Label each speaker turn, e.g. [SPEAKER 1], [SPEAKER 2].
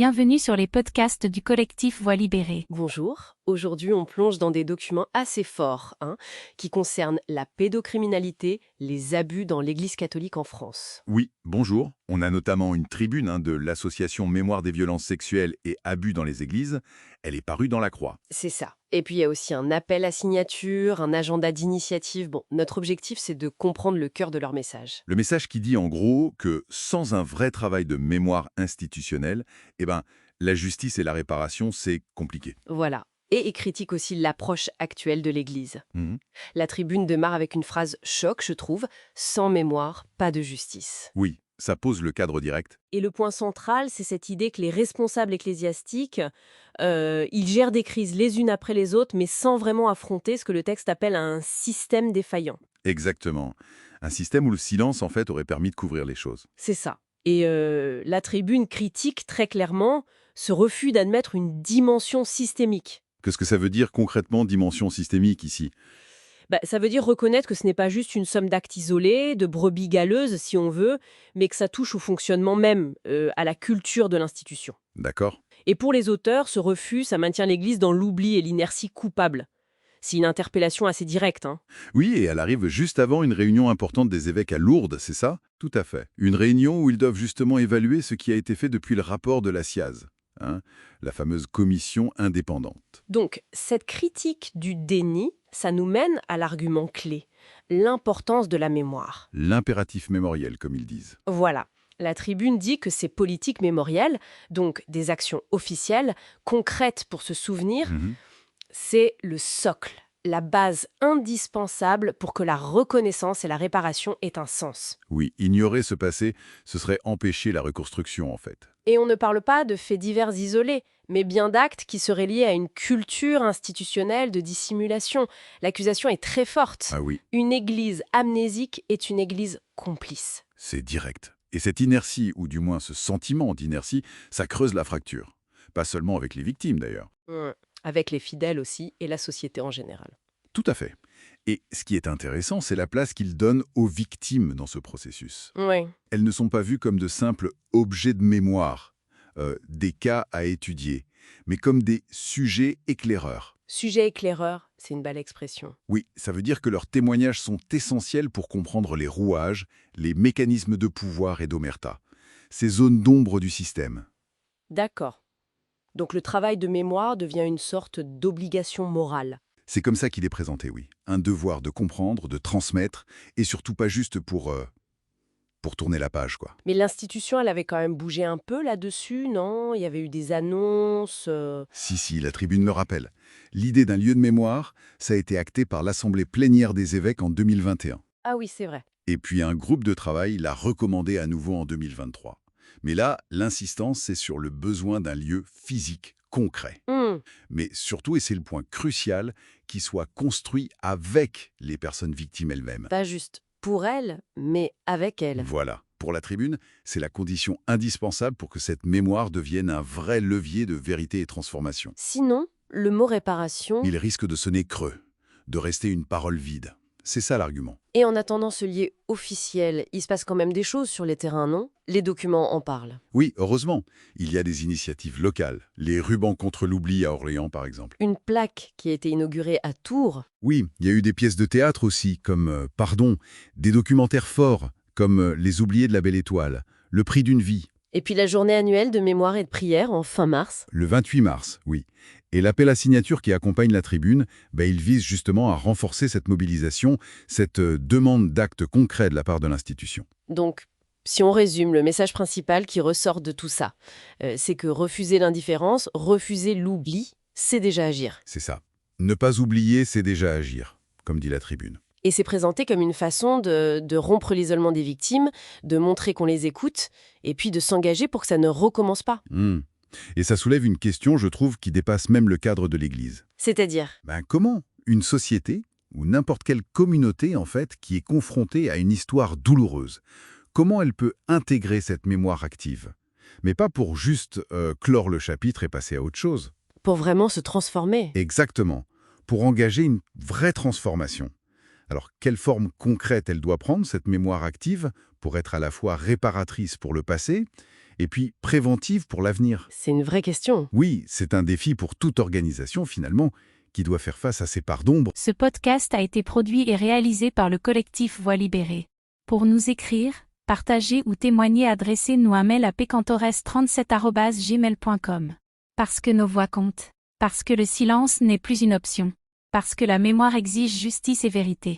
[SPEAKER 1] Bienvenue sur les podcasts du collectif Voix libérée.
[SPEAKER 2] Bonjour, aujourd'hui on plonge dans des documents assez forts, qui concernent la pédocriminalité, les abus dans l'Église catholique en France.
[SPEAKER 3] Oui, bonjour. On a notamment une tribune de l'association Mémoire des violences sexuelles et abus dans les églises. Elle est parue dans la Croix.
[SPEAKER 2] C'est ça. Et puis il y a aussi un appel à signature, un agenda d'initiative. Bon, notre objectif c'est de comprendre le cœur de leur message.
[SPEAKER 3] Le message qui dit en gros que sans un vrai travail de mémoire institutionnelle, la justice et la réparation, c'est compliqué.
[SPEAKER 2] Voilà. Et il critique aussi l'approche actuelle de l'Église.
[SPEAKER 3] Mhm.
[SPEAKER 2] La tribune démarre avec une phrase choc, je trouve, sans mémoire, pas de justice.
[SPEAKER 3] Oui, ça pose le cadre direct.
[SPEAKER 2] Et le point central, c'est cette idée que les responsables ecclésiastiques, ils gèrent des crises les unes après les autres, mais sans vraiment affronter ce que le texte appelle un système défaillant.
[SPEAKER 3] Exactement. Un système où le silence, en fait, aurait permis de couvrir les choses.
[SPEAKER 2] C'est ça. Et la tribune critique très clairement ce refus d'admettre une dimension systémique.
[SPEAKER 3] Qu'est-ce que ça veut dire concrètement, dimension systémique, ici?
[SPEAKER 2] Ça veut dire reconnaître que ce n'est pas juste une somme d'actes isolés, de brebis galeuses, si on veut, mais que ça touche au fonctionnement même, à la culture de l'institution.
[SPEAKER 3] D'accord?
[SPEAKER 2] Et pour les auteurs, ce refus, ça maintient l'Église dans l'oubli et l'inertie coupable. C'est une interpellation assez directe.
[SPEAKER 3] Oui, et elle arrive juste avant une réunion importante des évêques à Lourdes, c'est ça? Tout à fait. Une réunion où ils doivent justement évaluer ce qui a été fait depuis le rapport de la SIAZ, la fameuse commission indépendante.
[SPEAKER 2] Donc, cette critique du déni, ça nous mène à l'argument clé, l'importance de la mémoire.
[SPEAKER 3] L'impératif mémoriel, comme ils disent.
[SPEAKER 2] Voilà. La tribune dit que ces politiques mémorielles, donc des actions officielles, concrètes pour se souvenir, c'est le socle, la base indispensable pour que la reconnaissance et la réparation aient un sens.
[SPEAKER 3] Oui, ignorer ce passé, ce serait empêcher la reconstruction, en fait.
[SPEAKER 2] Et on ne parle pas de faits divers isolés, mais bien d'actes qui seraient liés à une culture institutionnelle de dissimulation. L'accusation est très forte.
[SPEAKER 3] Ah oui,
[SPEAKER 2] Une église amnésique est une église complice.
[SPEAKER 3] c'est direct. Et cette inertie, ou du moins ce sentiment d'inertie, ça creuse la fracture. Pas seulement avec les victimes, d'ailleurs.
[SPEAKER 2] Avec les fidèles aussi et la société en général.
[SPEAKER 3] Tout à fait. Et ce qui est intéressant, c'est la place qu'il donne aux victimes dans ce processus.
[SPEAKER 2] Oui.
[SPEAKER 3] Elles ne sont pas vues comme de simples objets de mémoire, des cas à étudier, mais comme des sujets éclaireurs.
[SPEAKER 2] Sujet éclaireur, c'est une belle expression.
[SPEAKER 3] Oui, ça veut dire que leurs témoignages sont essentiels pour comprendre les rouages, les mécanismes de pouvoir et d'omerta, ces zones d'ombre du système.
[SPEAKER 2] D'accord. Donc le travail de mémoire devient une sorte d'obligation morale.
[SPEAKER 3] C'est comme ça qu'il est présenté, oui. Un devoir de comprendre, de transmettre, et surtout pas juste pour tourner la page, quoi.
[SPEAKER 2] Mais l'institution, elle avait quand même bougé un peu là-dessus, non? Il y avait eu des annonces.
[SPEAKER 3] Si, la tribune le rappelle. L'idée d'un lieu de mémoire, ça a été acté par l'Assemblée plénière des évêques en 2021.
[SPEAKER 2] Ah oui, c'est vrai.
[SPEAKER 3] Et puis un groupe de travail l'a recommandé à nouveau en 2023. Mais là, l'insistance, c'est sur le besoin d'un lieu physique, concret. Mais surtout, et c'est le point crucial, qu'il soit construit avec les personnes victimes elles-mêmes.
[SPEAKER 2] Pas juste pour elles, mais avec elles.
[SPEAKER 3] Voilà. Pour la tribune, c'est la condition indispensable pour que cette mémoire devienne un vrai levier de vérité et transformation.
[SPEAKER 2] Sinon, le mot réparation...
[SPEAKER 3] Il risque de sonner creux, de rester une parole vide. C'est ça l'argument.
[SPEAKER 2] Et en attendant ce lieu officiel, il se passe quand même des choses sur les terrains, non? Les documents en parlent.
[SPEAKER 3] Oui, heureusement, il y a des initiatives locales. Les rubans contre l'oubli à Orléans, par exemple.
[SPEAKER 2] Une plaque qui a été inaugurée à Tours.
[SPEAKER 3] Oui, il y a eu des pièces de théâtre aussi, comme Pardon, des documentaires forts, comme Les oubliés de la Belle Étoile, Le prix d'une vie.
[SPEAKER 2] Et puis la journée annuelle de mémoire et de prière en fin mars.
[SPEAKER 3] Le 28 mars, oui. Et l'appel à signature qui accompagne la tribune, il vise justement à renforcer cette mobilisation, cette demande d'actes concrets de la part de l'institution.
[SPEAKER 2] Donc, si on résume, le message principal qui ressort de tout ça, c'est que refuser l'indifférence, refuser l'oubli, c'est déjà agir.
[SPEAKER 3] C'est ça. Ne pas oublier, c'est déjà agir, comme dit la tribune.
[SPEAKER 2] Et c'est présenté comme une façon de rompre l'isolement des victimes, de montrer qu'on les écoute, et puis de s'engager pour que ça ne recommence pas.
[SPEAKER 3] Et ça soulève une question, je trouve, qui dépasse même le cadre de l'Église.
[SPEAKER 2] C'est-à-dire,
[SPEAKER 3] Comment une société, ou n'importe quelle communauté, en fait, qui est confrontée à une histoire douloureuse, comment elle peut intégrer cette mémoire active? Mais pas pour juste clore le chapitre et passer à autre chose.
[SPEAKER 2] pour vraiment se transformer.
[SPEAKER 3] Exactement. Pour engager une vraie transformation. Alors, quelle forme concrète elle doit prendre, cette mémoire active, pour être à la fois réparatrice pour le passé Et puis, préventive pour l'avenir.
[SPEAKER 2] C'est une vraie question.
[SPEAKER 3] Oui, c'est un défi pour toute organisation, finalement, qui doit faire face à ces parts d'ombre.
[SPEAKER 1] Ce podcast a été produit et réalisé par le collectif Voix libérée. Pour nous écrire, partager ou témoigner, adressez-nous un mail à pcantores37@gmail.com. Parce que nos voix comptent. Parce que le silence n'est plus une option. Parce que la mémoire exige justice et vérité.